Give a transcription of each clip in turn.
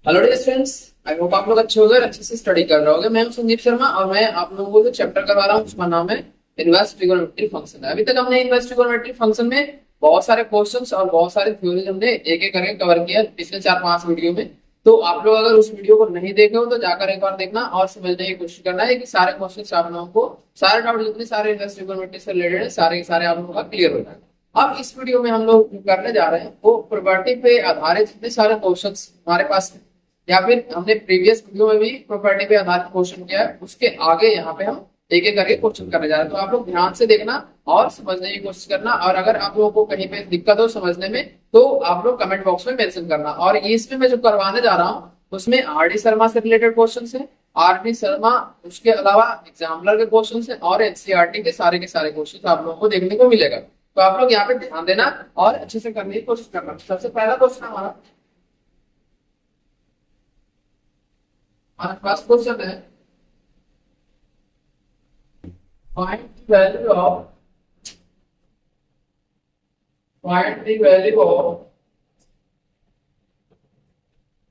Hello dear students, I hope आप लोग अच्छे हो गए, अच्छे से स्टडी कर रहे होगे। मैं हूं संदीप शर्मा और मैं आप लोगों को जो चैप्टर करवा रहा हूं उसका नाम है इनवर्स ट्रिगोनोमेट्री फंक्शन। अभी तक हमने इनवर्स ट्रिगोनोमेट्री फंक्शन में बहुत सारे क्वेश्चंस और बहुत सारे थ्योरीज हमने एक एक करके कवर किया पिछले 4-5 वीडियो में। तो आप लोग अगर उस वीडियो को नहीं देखे हो तो जाकर एक बार देखना और समझने की कोशिश करना है कि सारे क्वेश्चन आप लोगों को, सारे डाउट जितने सारे इनवर्स ट्रिगोनोमेट्री से रिलेटेड है, सारे के सारे आप लोगों का क्लियर हो जाएगा। अब इस वीडियो में हम लोग करने जा रहे हैं वो प्रॉपर्टी पे आधारित जितने सारे क्वेश्चंस हमारे पास हैं, या फिर हमने प्रीवियस वीडियो में भी प्रॉपर्टी पे आधारित क्वेश्चन किया है, उसके आगे यहाँ पे हम एक एक करके क्वेश्चन करने जा रहे हैं। तो आप लोग ध्यान से देखना और समझने की कोशिश करना, और अगर आप लोगों को कहीं पे दिक्कत हो समझने में तो आप लोग कमेंट बॉक्स में मेंशन करना। और इसमें मैं जो करवाने जा रहा हूँ उसमें आर डी शर्मा से रिलेटेड क्वेश्चन है, आर डी शर्मा, उसके अलावा एग्जाम्पलर के क्वेश्चन है और एनसीईआरटी के सारे क्वेश्चन आप लोगों को देखने को मिलेगा। तो आप लोग यहाँ पे ध्यान देना और अच्छे से करने की कोशिश करना। सबसे पहला क्वेश्चन हमारा फर्स्ट क्वेश्चन है, find the value of find the value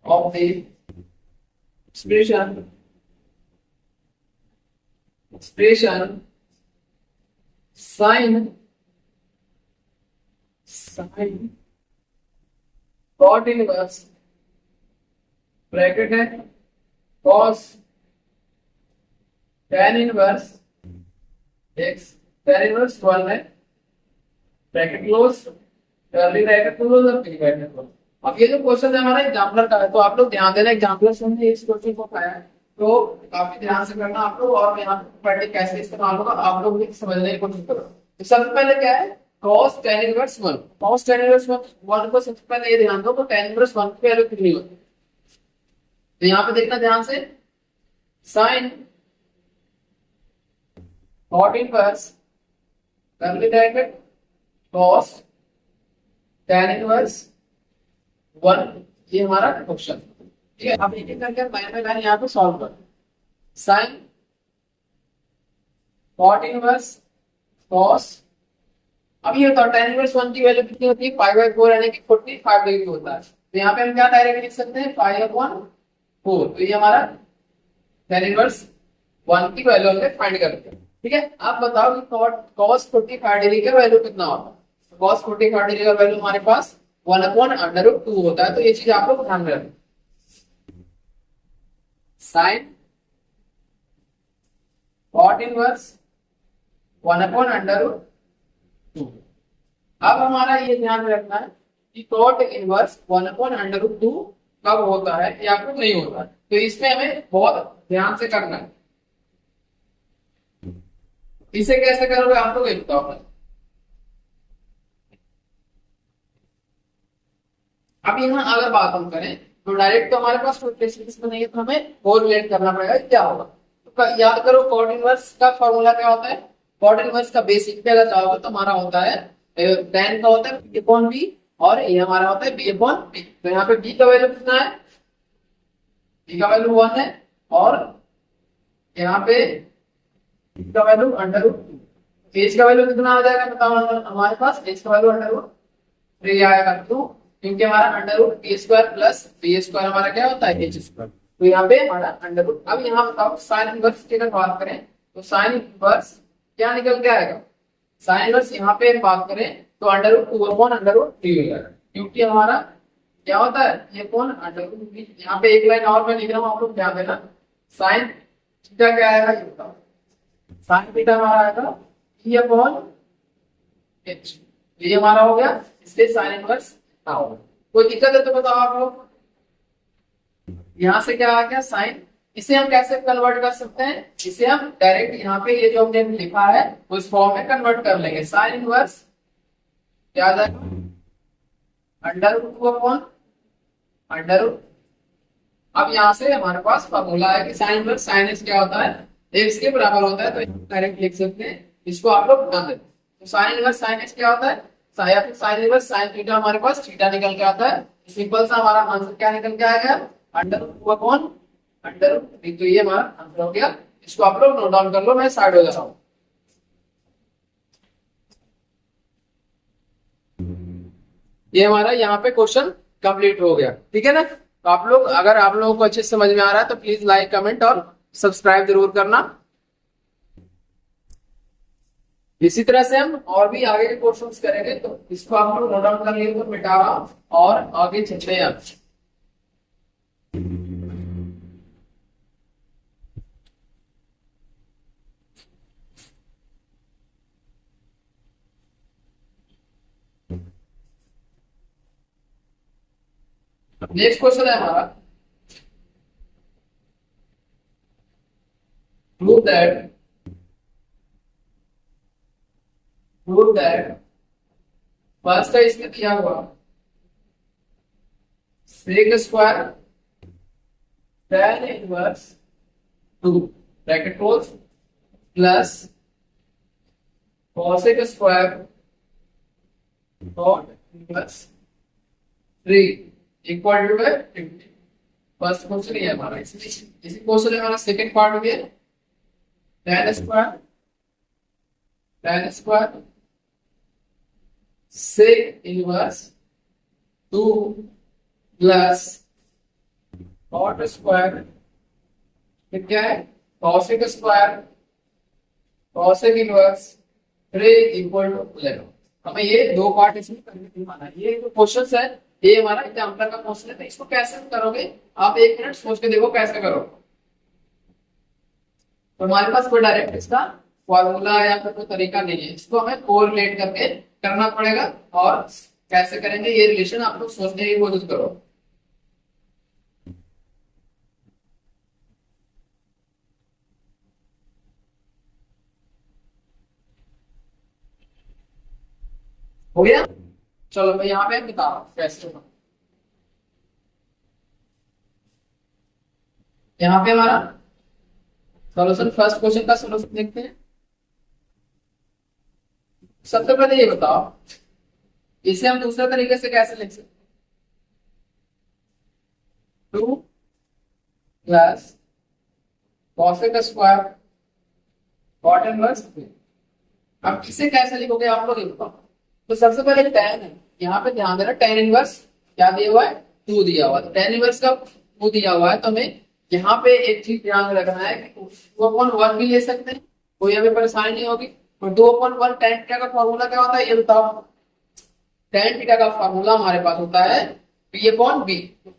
of the expression sin cot inverse bracket है cos tan inverse x tan inverse 1 है, bracket close, curly bracket close और पिन ब्रैकेट क्लोज। अब ये जो question है हमारा exemplar का है, तो आप लोग ध्यान देना, एग्जाम्पलर से हमने इस क्वेश्चन को पाया है तो काफी ध्यान से करना आप लोग, और यहाँ पे प्रॉपर्टी कैसे इस्तेमाल होगा आप लोग भी समझने की कोशिश करो। तो सबसे पहले क्या है, cos tan inverse 1। cos tan inverse 1 को सबसे पहले ये ध्यान दो तो tan इनवर्स 1 की वैल्यू कितनी होती है। तो यहाँ पे देखना ध्यान से, sin cot inverse curly bracket cos tan inverse 1, ये हमारा क्वेश्चन। ठीक है, अब एक एक करके लाइन बाय लाइन यहाँ पे सॉल्व कर। sin cot इनवर्स cos, अब ये होता है tan इनवर्स 1 की वैल्यू कितनी होती है, 5/4 यानी कि 45 डिग्री होता है। तो यहाँ पे हम क्या डायरेक्ट लिख सकते हैं, 5/4। तो ये हमारा tan इनवर्स 1 की वैल्यू हमने फाइंड करते हैं। ठीक है, आप बताओ कि cos 45 डिग्री का वैल्यू कितना होता है। cos 45 डिग्री का वैल्यू हमारे पास 1/√2 होता है। तो ये चीज आप लोग ध्यान में रखें। sin cot inverse 1/√2। अब हमारा ये ध्यान में रखना है कि cot इनवर्स 1/√2 कब होता है या फिर नहीं होता है। तो इसमें हमें बहुत ध्यान से करना है। इसे कैसे करोगे आप लोग एक बताओ। अब यहाँ अगर बात हम करें तो डायरेक्ट तो हमारे पास कोई प्रेसिडेंस नहीं है, तो हमें कोरिलेट करना पड़ेगा। क्या होगा तो याद करो, कॉट इनवर्स का फॉर्मूला क्या होता है। कॉट इनवर्स का बेसिक पे अगर चाहोगे तो हमारा होता है tan का होता है b अपॉन b, और ये हमारा होता है b अपॉन b। तो यहाँ पे b का वैल्यू कितना है, b का वैल्यू 1 है, और यहाँ पे b का वैल्यू √2। h का वैल्यू कितना आ जाएगा बताओ हमारे पास, h का वैल्यू √3 आएगा। क्यों, क्योंकि हमारा √a² प्लस b² हमारा क्या होता है h²। तो यहाँ पे हमारा √ अब यहाँ बताओ साइन इनवर्स की अगर बात करें तो साइन इनवर्स क्या निकल के आएगा, साइन इनवर्स यहाँ पे बात करें तो √2 अपॉन √3 हो जाएगा। क्योंकि हमारा क्या होता है ये कौन √3। यहाँ पे एक लाइन और मैं लिख रहा हूँ, आप लोग ध्यान देना। साइन थीटा क्या आएगा ये बताओ, साइन थीटा हमारा आएगा e अपॉन h। ये हमारा हो गया, इसलिए साइन इनवर्स ना होगा। कोई दिक्कत है तो बताओ आप लोग। यहाँ से क्या आ गया साइन, इसे हम कैसे कन्वर्ट कर सकते हैं, इसे हम डायरेक्ट यहाँ पे ये जो हमने लिखा है उस फॉर्म में कन्वर्ट कर लेंगे। साइन इनवर्स क्या आ जाएगा √2 अपॉन √। अब यहाँ से हमारे पास फॉर्मूला है कि साइन इनवर्स साइन x क्या होता है, x के बराबर होता है। तो डायरेक्ट लिख सकते हैं, इसको आप लोग ध्यान दें। तो साइन इनवर्स साइन x क्या होता है, या फिर साइन इनवर्स साइन थीटा हमारे पास थीटा निकल के आता है। सिंपल सा हमारा आंसर क्या निकल के आएगा, √2 अपॉन √3। तो ये हमारा आंसर हो गया। इसको आप लोग नोट डाउन कर लो, मैं साइड हो जा रहा हूँ। ये हमारा यहाँ पे क्वेश्चन कंप्लीट हो गया। ठीक है ना, तो आप लोग, अगर आप लोगों को अच्छे से समझ में आ रहा है तो प्लीज लाइक, कमेंट और सब्सक्राइब जरूर करना। इसी तरह से हम और भी आगे के क्वेश्चंस करेंगे, तो इसको आप लोग नोट डाउन कर लिए, तो मिटा रहा हूं और आगे चलते हैं। नेक्स्ट क्वेश्चन है हमारा, प्रूव दैट फर्स्ट है इसमें किया हुआ sec square tan inverse 2 bracket close plus cosec square cot inverse 3 equal to 50। First question ये है हमारा। इसी क्वेश्चन में हमारा सेकंड पार्ट भी है, tan square sec inverse 2 plus cot square, फिर क्या है cosec square cosec inverse 3 equal to 11। हमें ये दो पार्ट इसमें करने के माना। ये जो क्वेश्चन है ये हमारा एग्जाम्पल का क्वेश्चन है, तो इसको कैसे करोगे आप 1 मिनट सोच के देखो कैसे करोगे। तो हमारे पास कोई डायरेक्ट इसका फॉर्मूला या फिर कोई तरीका नहीं है, इसको हमें कोरिलेट करके करना पड़ेगा। और कैसे करेंगे ये रिलेशन आप लोग सोचने की कोशिश करो। हो गया, चलो मैं यहाँ पे बता रहा हूँ कैसे होगा। यहाँ पे हमारा सॉल्यूशन, फर्स्ट क्वेश्चन का सॉल्यूशन देखते हैं। सबसे पहले ये बताओ इसे हम दूसरे तरीके से कैसे लिख सकते, 2 plus cosec square cot inverse 3। अब इसे कैसे लिखोगे आप लोग ये बताओ। तो सबसे पहले tan है, यहाँ पे ध्यान देना tan इनवर्स क्या दिया हुआ है 2 दिया हुआ है। तो tan इनवर्स का 2 दिया हुआ है, तो हमें यहाँ पे एक चीज ध्यान रखना है कि 2/1 भी ले सकते हैं, कोई हमें परेशानी नहीं होगी। और 2/1 tan थीटा का फॉर्मूला क्या होता है ये बताओ। tan थीटा का फॉर्मूला हमारे पास होता है P/B।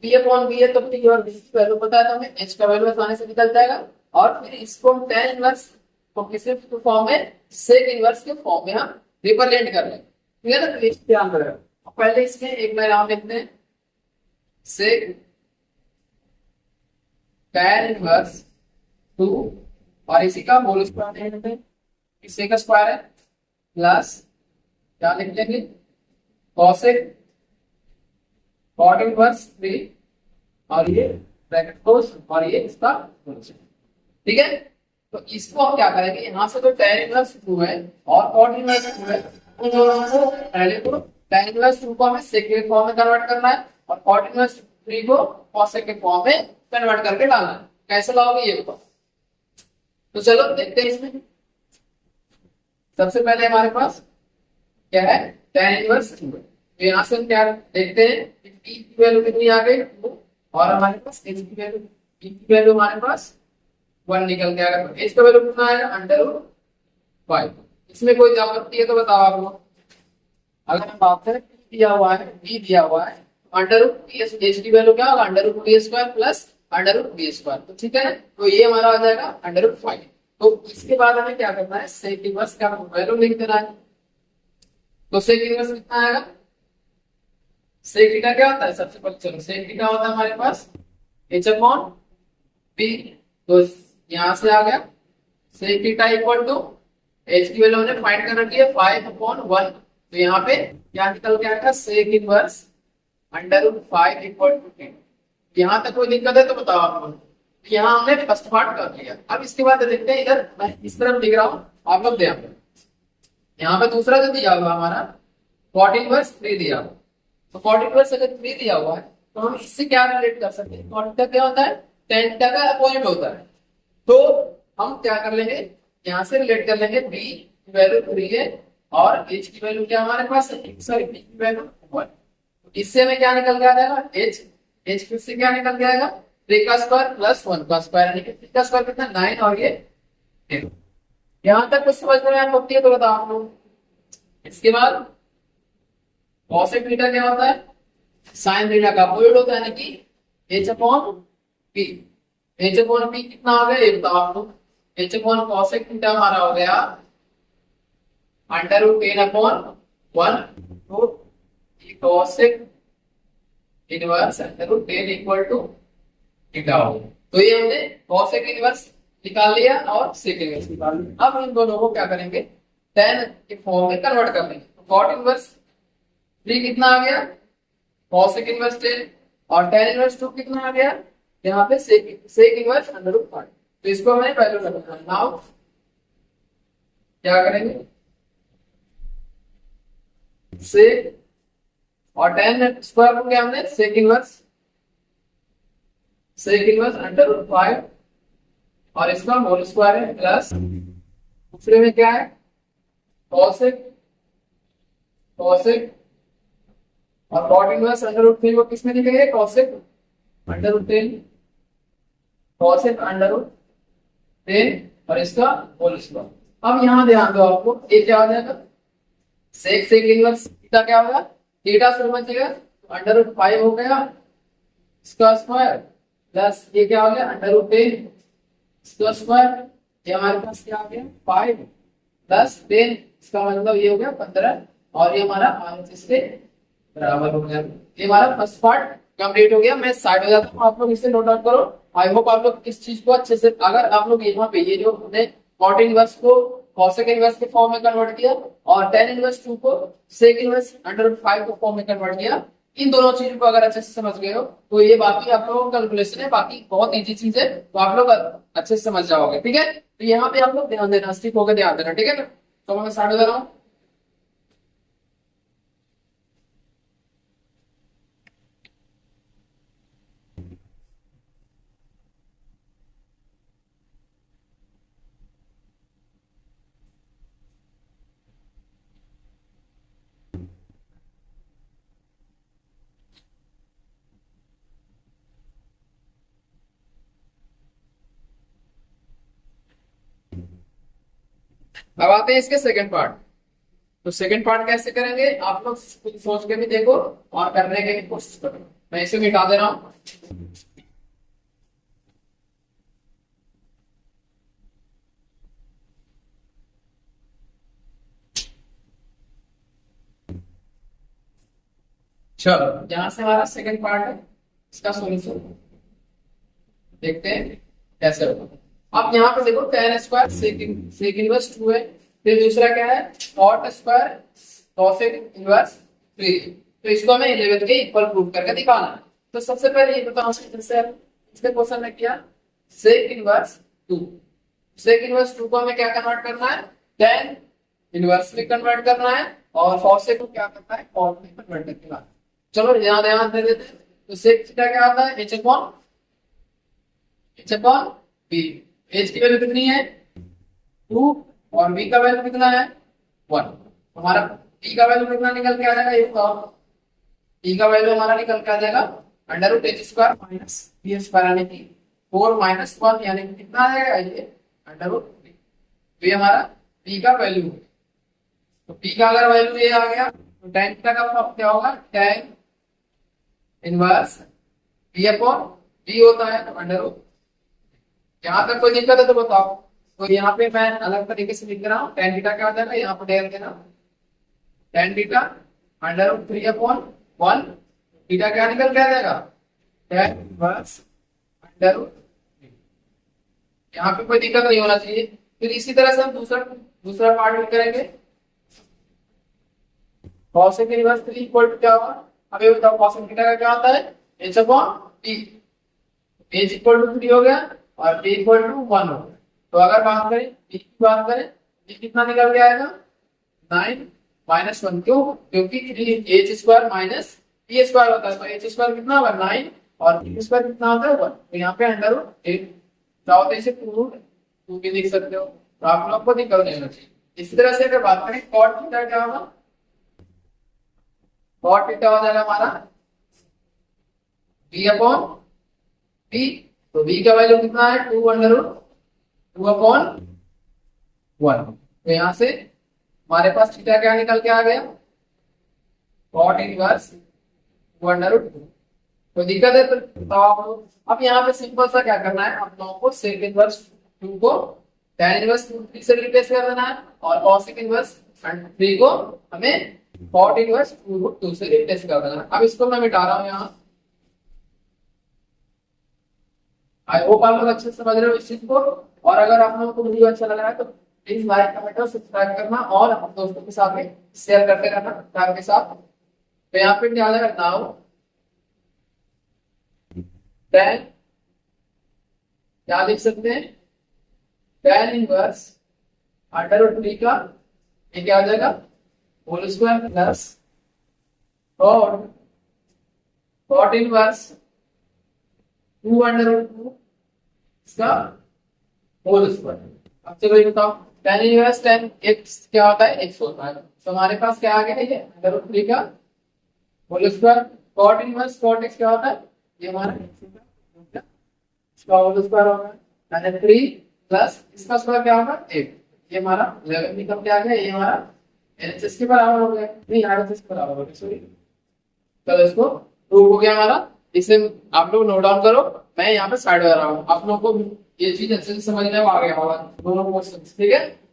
P/B है तो P और B की वैल्यू पता है, तो हमें H का वैल्यू आसानी से निकल जाएगा। और फिर इसको हम tan इनवर्स को किसी फॉर्म में सेक इनवर्स के फॉर्म में हम रिप्रेजेंट कर लेंगे, ठीक है ना। तो इस ध्यान रखो। पहले इसमें एक बार नाम लिखते हैं सेक tan इनवर्स 2 और इसी का होल स्क्वायर लेते हैं, इसे का स्क्वायर है प्लस क्या लिख लेंगे cosec cot इनवर्स 3 और ये ब्रैकेट क्लोज और ये इसका होल, ठीक है। तो इसको हम क्या करेंगे, यहाँ से तो tan इनवर्स 2 है और cot इनवर्स 2 है, उन दोनों को पहले तो tan इनवर्स 2 को हमें sec के फॉर्म में कन्वर्ट करना है और cot इनवर्स 3 को cosec के फॉर्म में कन्वर्ट करके डालना है। कैसे लाओगे ये बताओ। तो चलो देखते हैं इसमें। सबसे पहले हमारे पास क्या है tan इनवर्स 2। तो यहाँ से हम क्या देखते हैं कि t की वैल्यू कितनी आ गई 2 और हमारे पास h की वैल्यू, t की वैल्यू हमारे पास 1 निकल के आएगा। तो h का वैल्यू कितना आएगा √5। इसमें कोई आपत्ति है तो बताओ आप लोग। अगर हम बात करें दिया हुआ है b दिया हुआ है √PS, h की वैल्यू क्या होगा √2a² प्लस √b²। तो ठीक है, तो ये हमारा आ जाएगा √5। तो इसके बाद हमें क्या करना है सेक इनवर्स का वैल्यू लिख देना है। तो सेक इनवर्स कितना आएगा, सेक थीटा क्या होता है सबसे पहले, चलो सेक थीटा होता है हमारे पास h/p। तो यहां से आ गया sec theta equal to h की वैल्यू हमने फाइंड कर रखी है 5/1। तो यहाँ पे क्या निकल के आएगा सेक इनवर्स √5 इक्वल टू 10। यहाँ तक कोई दिक्कत है तो बताओ आप लोग। यहाँ हमने फर्स्ट पार्ट कर लिया। अब इसके बाद देखते हैं, इधर मैं इस तरफ लिख रहा हूँ, आप लोग ध्यान दें। यहाँ पे दूसरा जो दिया हुआ हमारा cot इनवर्स 3 दिया हुआ। तो cot इनवर्स अगर 3 दिया हुआ है तो हम इससे क्या रिलेट कर सकते हैं, cot थीटा क्या होता है tan थीटा का अपोजिट होता है। तो हम क्या कर लेंगे, यहाँ से रिलेट कर लेंगे b की वैल्यू 3 है और h की वैल्यू क्या हमारे पास है, सॉरी b की वैल्यू 1। इससे हमें क्या निकल के आ जाएगा एच फिर से क्या निकल जाएगा, 3 का स्क्वायर प्लस 1 का स्क्वायर, यानी कि 3 का स्क्वायर कितना 9 और ये 10। यहां तक कुछ समझ में आया होती है तो बताओ आप लोग। इसके बाद कॉसेक थीटा क्या होता है, साइन थीटा का अपोजिट होता है, यानी कि H upon P. H upon P कितना हो गया ये बताओ आप लोग। एच अपॉन कॉसेक थीटा हमारा हो गया अंडर रूट 10 अपॉन 1 तो cosec inverse under root 10 equal to theta हो गया। तो ये हमने कॉसेक इनवर्स निकाल लिया और सेक इनवर्स निकाल लिया। अब इन दोनों को क्या करेंगे, tan के फॉर्म में कन्वर्ट कर लेंगे। तो कॉट इनवर्स 3 कितना आ गया, कॉसेक इनवर्स 10 और tan इनवर्स 2 कितना आ गया, यहाँ पे सेक इनवर्स अंडर रूट 5। तो इसको हमें वैल्यू रखना है। नाउ क्या करेंगे, सेक और tan स्क्वायर हो गया हमने सेक इनवर्स अंडर रूट 5 और इसका होल स्क्वायर है प्लस दूसरे में क्या है कॉसेक और कॉट इनवर्स अंडर रूट 3 को किसमें लिखेंगे, cosec under root 10 cosec under root 10 और इसका होल स्क्वायर। अब यहां ध्यान दो आपको, ये क्या हो जाएगा सेक इनवर्स थीटा क्या होगा, थीटा से बचेगा अंडर रूट 5 हो गया इसका स्क्वायर प्लस ये क्या हो गया अंडर रूट 10 इसका स्क्वायर, ये हमारे पास क्या आ गया 5 प्लस 10 इसका मतलब ये हो गया 15 और ये हमारा RHS के बराबर हो गया। ये हमारा फर्स्ट पार्ट कंप्लीट हो गया। मैं साइड हो जाता हूँ, आप लोग इसे नोट डाउन करो। आई होप आप लोग इस चीज को अच्छे से, अगर आप लोग यहाँ पे ये जो हमने कॉट इनवर्स को कॉसेक इनवर्स के फॉर्म में कन्वर्ट किया और tan इनवर्स 2 को सेक इनवर्स अंडर रूट 5 को फॉर्म में कन्वर्ट किया, इन दोनों चीजों को अगर अच्छे से समझ गए हो तो ये बाकी आप लोगों का कैलकुलेशन है, बाकी बहुत इजी चीज है, तो आप लोग अच्छे से समझ जाओगे। ठीक है, तो यहाँ पे आप लोग ध्यान देना, स्टिक होकर ध्यान देना। ठीक है ना, तो मैं स्टार्ट हो जा रहा हूँ। अब आते हैं इसके सेकंड पार्ट। तो सेकंड पार्ट कैसे करेंगे आप लोग कुछ सोच के भी देखो और करने की भी कोशिश करो। मैं इसे मिटा दे रहा हूं। चलो यहां से हमारा सेकंड पार्ट है, इसका सॉल्यूशन देखते हैं कैसे होगा। अब यहाँ पे देखो tan स्क्वायर सेक इनवर्स 2 है, फिर दूसरा क्या है कॉट स्क्वायर कॉसेक इनवर्स 3। तो इसको हमें 11 के इक्वल प्रूव करके दिखाना है। तो सबसे पहले ये बताओ, जैसे इसके क्वेश्चन में किया सेक इनवर्स 2, सेक इनवर्स 2 को हमें क्या कन्वर्ट करना है tan इनवर्स में कन्वर्ट करना है और कॉसेक को क्या करना है कॉट में कन्वर्ट करना है। चलो यहाँ ध्यान दे देते हैं। तो सेक थीटा क्या आता है h अपॉन b। h की वैल्यू कितनी है 2 और b का वैल्यू कितना है 1। हमारा b का वैल्यू कितना निकल के आ जाएगा ये बताओ। b का वैल्यू हमारा निकल के आ जाएगा under root h square minus b square, यानी कि 4 माइनस 1 यानी कि कितना आ जाएगा ये अंडर रूट 3। तो ये हमारा b का वैल्यू है। तो p का अगर वैल्यू ये आ गया तो tan थीटा का क्या होगा tan inverse b upon b होता है तो अंडर रूट। यहाँ तक कोई दिक्कत है तो बताओ। तो यहाँ पे मैं अलग तरीके से लिख रहा हूँ, tan थीटा क्या हो जाएगा यहाँ पर डेल देना tan theta under root 3 upon 1, theta क्या निकल के आ जाएगा tan इनवर्स अंडर रूट 3। यहाँ पे कोई दिक्कत नहीं होना चाहिए। फिर इसी तरह से हम दूसरा पार्ट भी करेंगे। कॉसेक इनवर्स 3 इक्वल टू क्या होगा, अब ये बताओ कॉसेक थीटा का क्या होता है h upon t। h equal to 3 हो गया और t इक्वल टू 1 हो गया। तो अगर बात करें t की बात करें t कितना निकल के आएगा 9 माइनस 1। क्यों, क्योंकि h square minus t square होता है। तो h स्क्वायर कितना होगा 9 और t स्क्वायर कितना होता है 1। तो यहाँ पे अंडर रूट 8 चाहो तो इसे टू भी लिख सकते हो। तो आप लोग को दिक्कत नहीं होना चाहिए। इसी तरह से अगर बात करें कॉट थीटा क्या होगा, कॉट थीटा हो जाएगा हमारा बी अपॉन बी, तो बी का वैल्यू कितना है 2/2/1। तो यहां से हमारे पास थीटा क्या निकल के आ गया, कॉट इनवर्स 2/2। कोई दिक्कत है तो आप अब यहाँ पे सिंपल सा क्या करना है, आप लोगों को सेक इनवर्स 2 को tan इनवर्स 3 से रिप्लेस कर देना है, और cosec इनवर्स 3 को हमें cot इनवर्स 2 से रिप्लेस कर देना है। अब इसको मैं मिटा रहा हूँ यहाँ। आई होप आप लोग अच्छे से समझ रहे हो इस चीज को, और अगर आप लोगों को वीडियो अच्छा लग रहा है तो प्लीज लाइक कमेंट और सब्सक्राइब करना, और अपने दोस्तों के साथ में शेयर करते रहना प्यार के साथ। तो यहाँ पे ध्यान रखना हो, tan क्या लिख सकते हैं, tan इनवर्स √3 का ये क्या हो जाएगा होल स्क्वायर प्लस और cot इनवर्स 2/2 इसका होल स्क्वायर। अब चलो ये बताओ, tan इनवर्स tan x क्या होता है, x होता है, तो हमारे पास क्या आ गया ये √3 का whole square. cot inverse cot x क्या होता है, ये हमारा इसका होल स्क्वायर होगा, यानी 3 प्लस इसका स्क्वायर क्या होगा 8, ये हमारा 11 निकल के आ गया, ये हमारा एलएचएस के बराबर हो गया, नहीं आरएचएस के बराबर हो गया, सॉरी। चलो इसको प्रूव हो गया हमारा, इसे आप लोग नोट डाउन करो, मैं यहाँ पे साइड में रहा हूँ, आप लोगों को ये चीज अच्छे से समझने में आ गया होगा दोनों क्वेश्चन, ठीक है।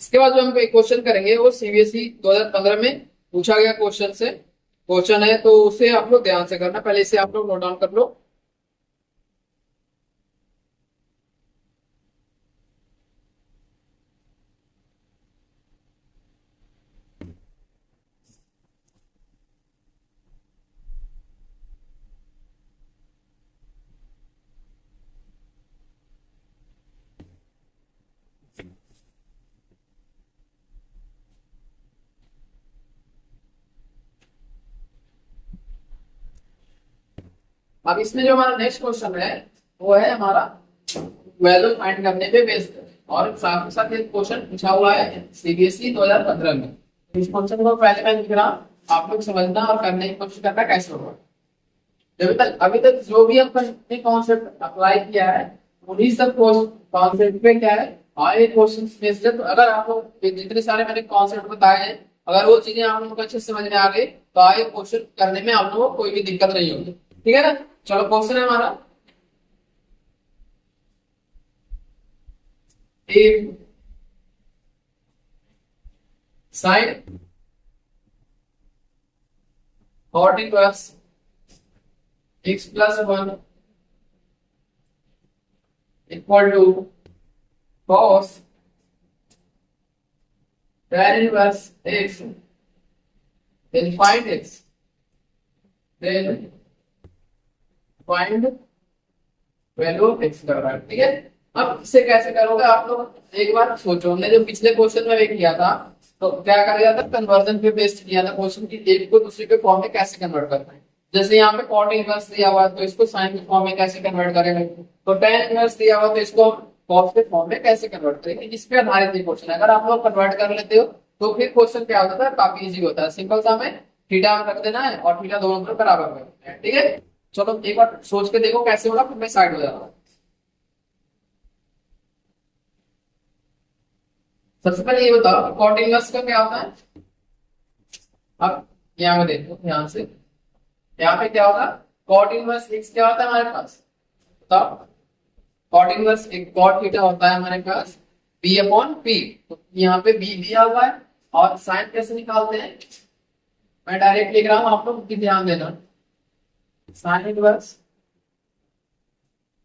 इसके बाद जो हम एक क्वेश्चन करेंगे वो सीबीएसई 2015 में पूछा गया क्वेश्चन से क्वेश्चन है, तो उसे आप लोग ध्यान से करना, पहले इसे आप लोग नोट डाउन कर लो। अब इसमें जो हमारा नेक्स्ट क्वेश्चन है वो है हमारा वैल्यू फाइंड करने पे बेस्ड, और साथ ही साथ एक क्वेश्चन पूछा हुआ है सीबीएसई 2015 में। इस क्वेश्चन को पहले मैं लिख रहा हूं, आप लोग समझना और करने की कोशिश करना कैसे होगा। अभी तक जो भी हमने कॉन्सेप्ट अप्लाई किया है उन्हीं सब कॉन्सेप्ट पे क्या है आए क्वेश्चन बेस्ड है। तो अगर आप लोग जितने सारे मैंने कॉन्सेप्ट बताए हैं, अगर वो चीजें आप लोगों को अच्छे से समझ में आ गई तो आए क्वेश्चन करने में आप लोगों को कोई भी दिक्कत नहीं होगी, ठीक है ना। चलो क्वेश्चन है हमारा, sine cot inverse x plus 1 equal to cos tan inverse x, then find x, then find value of x कर रहा है, ठीक है। अब इसे कैसे करोगे आप लोग एक बार सोचो, हमने जो पिछले क्वेश्चन में किया था तो क्या कर दिया था, कन्वर्जन पे बेस्ड किया था क्वेश्चन की एक को दूसरे के फॉर्म में कैसे कन्वर्ट करना है। जैसे यहाँ पे cot इनवर्स दिया हुआ है तो इसको साइन के फॉर्म में कैसे कन्वर्ट करेंगे, तो tan इनवर्स दिया हुआ तो इसको cos के फॉर्म में कैसे कन्वर्ट करेंगे, इस पे आधारित ये क्वेश्चन है। अगर आप लोग कन्वर्ट कर लेते हो तो फिर क्वेश्चन क्या होता है, काफी इजी होता है, सिंपल सा हमें थीटा रख देना है और थीटा दोनों तरफ बराबर कर देना है, ठीक है। चलो एक बार सोच के देखो कैसे होगा, फिर मैं साइड हो जाता हूँ। सबसे पहले ये बताओ cot इनवर्स का क्या होता है। अब यहाँ में देखो ध्यान से, यहाँ पे क्या होगा cot इनवर्स x क्या होता है हमारे पास, बताओ। cot इनवर्स एक cot थीटा होता है हमारे पास b अपॉन p, तो यहाँ पे b दिया हुआ है, और साइन कैसे निकालते हैं मैं डायरेक्ट लिख रहा हूँ, आप लोग ध्यान देना। Sine inverse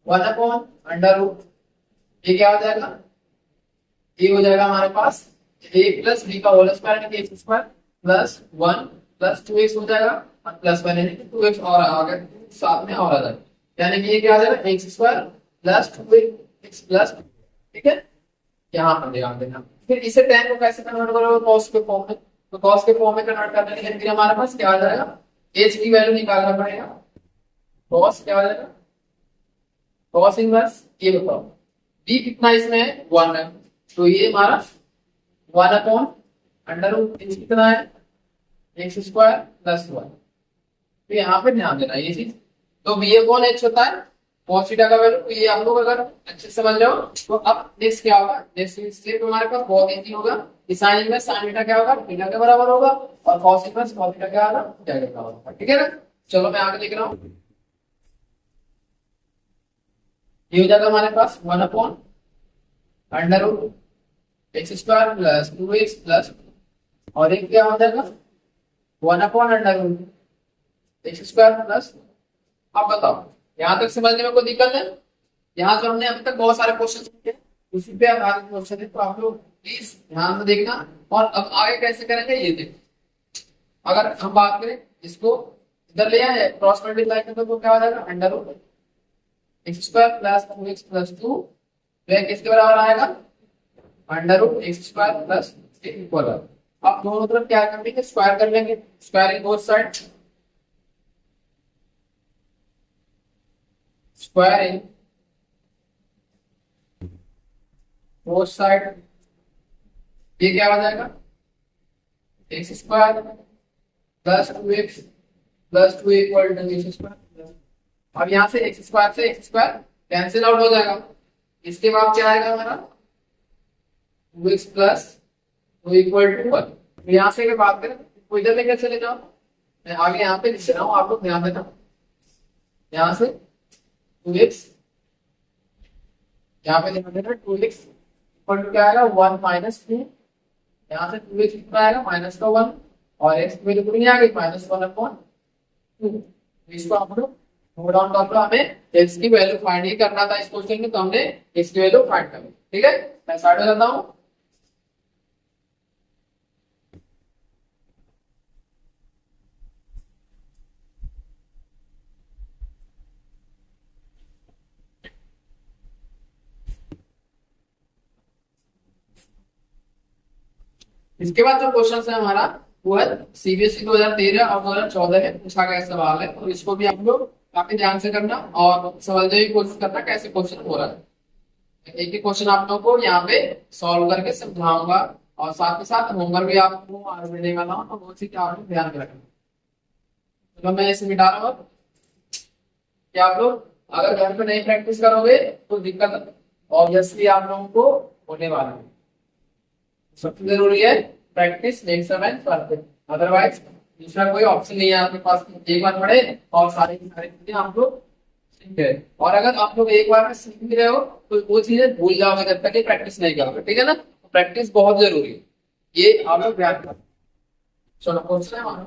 1 upon under root, ये क्या हो जाएगा, ये हो जाएगा हमारे पास a प्लस b का होल स्क्वायर यानी x square plus 1 plus 2x हो जाएगा, और प्लस 1 यानी 2x और आगे साथ में और आ जाएगा, यानी कि ये क्या आ जाएगा x square plus 2x plus, ठीक है। यहाँ पर ध्यान देना। फिर इसे tan को कैसे कन्वर्ट करोगे cos के फॉर्म में, तो कॉस के फॉर्म में कन्वर्ट करने के लिए हमारे पास क्या आ जाएगा, एच की वैल्यू निकालना पड़ेगा। कॉस क्या आ जाएगा, कॉस इनवर्स ये बताओ बी कितना इसमें है 1 है, तो ये हमारा 1 अपॉन अंडर रूट एच कितना है एक्स स्क्वायर प्लस 1। तो यहाँ पे ध्यान देना ये चीज, तो बी अपॉन एच होता है cos थीटा का वैल्यू। तो ये आप लोग अगर अच्छे से समझ जाओ तो अब नेक्स्ट क्या होगा, नेक्स्ट स्टेप हमारे पास बहुत इजी होगा कि sin इनवर्स sin थीटा क्या होगा, थीटा के बराबर होगा, और cos इनवर्स cos थीटा क्या होगा, थीटा के बराबर होगा। ठीक है ना, चलो मैं आगे लिख रहा हूँ। ये हो जाएगा हमारे पास 1 upon under root x square plus 2x plus, और एक क्या हो जाएगा 1 upon under root x square plus. अब बताओ यहां तक समझने में कोई दिक्कत है? यहाँ जो हमने अभी तक बहुत सारे क्वेश्चन किए उसी पे आधारित क्वेश्चन है, तो आप लोग प्लीज ध्यान से देखना। और अब आगे कैसे करेंगे ये देखो, अगर हम बात करें इसको इधर ले आए क्रॉस मल्टीप्लाई करें तो क्या हो जाएगा under root x square plus 2x plus 2 किसके बराबर आएगा, under root x square plus equal. अब दोनों तरफ क्या कर लेंगे, स्क्वायर कर लेंगे, squaring both side, squaring both side, ये क्या हो जाएगा x square plus 2x plus 2 equal to x square. अब यहाँ से एक्स स्क्वायर कैंसिल आउट हो जाएगा, इसके बाद क्या आएगा हमारा 2x प्लस 2 इक्वल टू 1। तो यहाँ से अगर बात करें तो इधर लेकर चले जाओ, मैं आगे यहाँ पे लिख रहा हूँ, आप लोग ध्यान देना। यहाँ से 2x यहाँ पे ध्यान देना 2x इक्वल टू क्या आएगा 1 माइनस 2, यहाँ से 2x कितना आएगा माइनस का 1, और x की वैल्यू कितनी आ गई माइनस 1 अपॉन 2। इसको आप लोग नोट डाउन कर लो, हमें x की वैल्यू फाइंड ही करना था इस क्वेश्चन में, तो हमने x की वैल्यू फाइंड कर ली। ठीक है, मैं स्टार्ट हो जाता हूँ। इसके बाद जो क्वेश्चन है हमारा वो है सीबीएसई 2013 और 2014 में पूछा गया सवाल है, तो इसको भी आप लोग काफी ध्यान से करना और समझने की कोशिश करना कैसे क्वेश्चन हो रहा है। एक एक क्वेश्चन आप लोगों को यहाँ पे सॉल्व करके समझाऊंगा, और साथ ही साथ होमवर्क भी आपको आज देने वाला हूँ, तो बहुत सी क्या आप लोग ध्यान में रखना। तो मैं इसे मिटा रहा हूँ कि आप लोग अगर घर पे नहीं प्रैक्टिस करोगे तो दिक्कत ऑब्वियसली आप लोगों को होने वाला है। सबसे जरूरी है practice makes a man perfect, otherwise दूसरा कोई ऑप्शन नहीं है आपके पास। एक बार पढ़े और सारी चीजें आप लोग सीख गए, और अगर आप लोग एक बार में सीख भी रहे हो तो वो चीजें भूल जाओगे जब तक प्रैक्टिस नहीं करोगे। ठीक है ना, प्रैक्टिस बहुत जरूरी है, ये आप लोग ध्यान रखना। चलो क्वेश्चन है हमारा,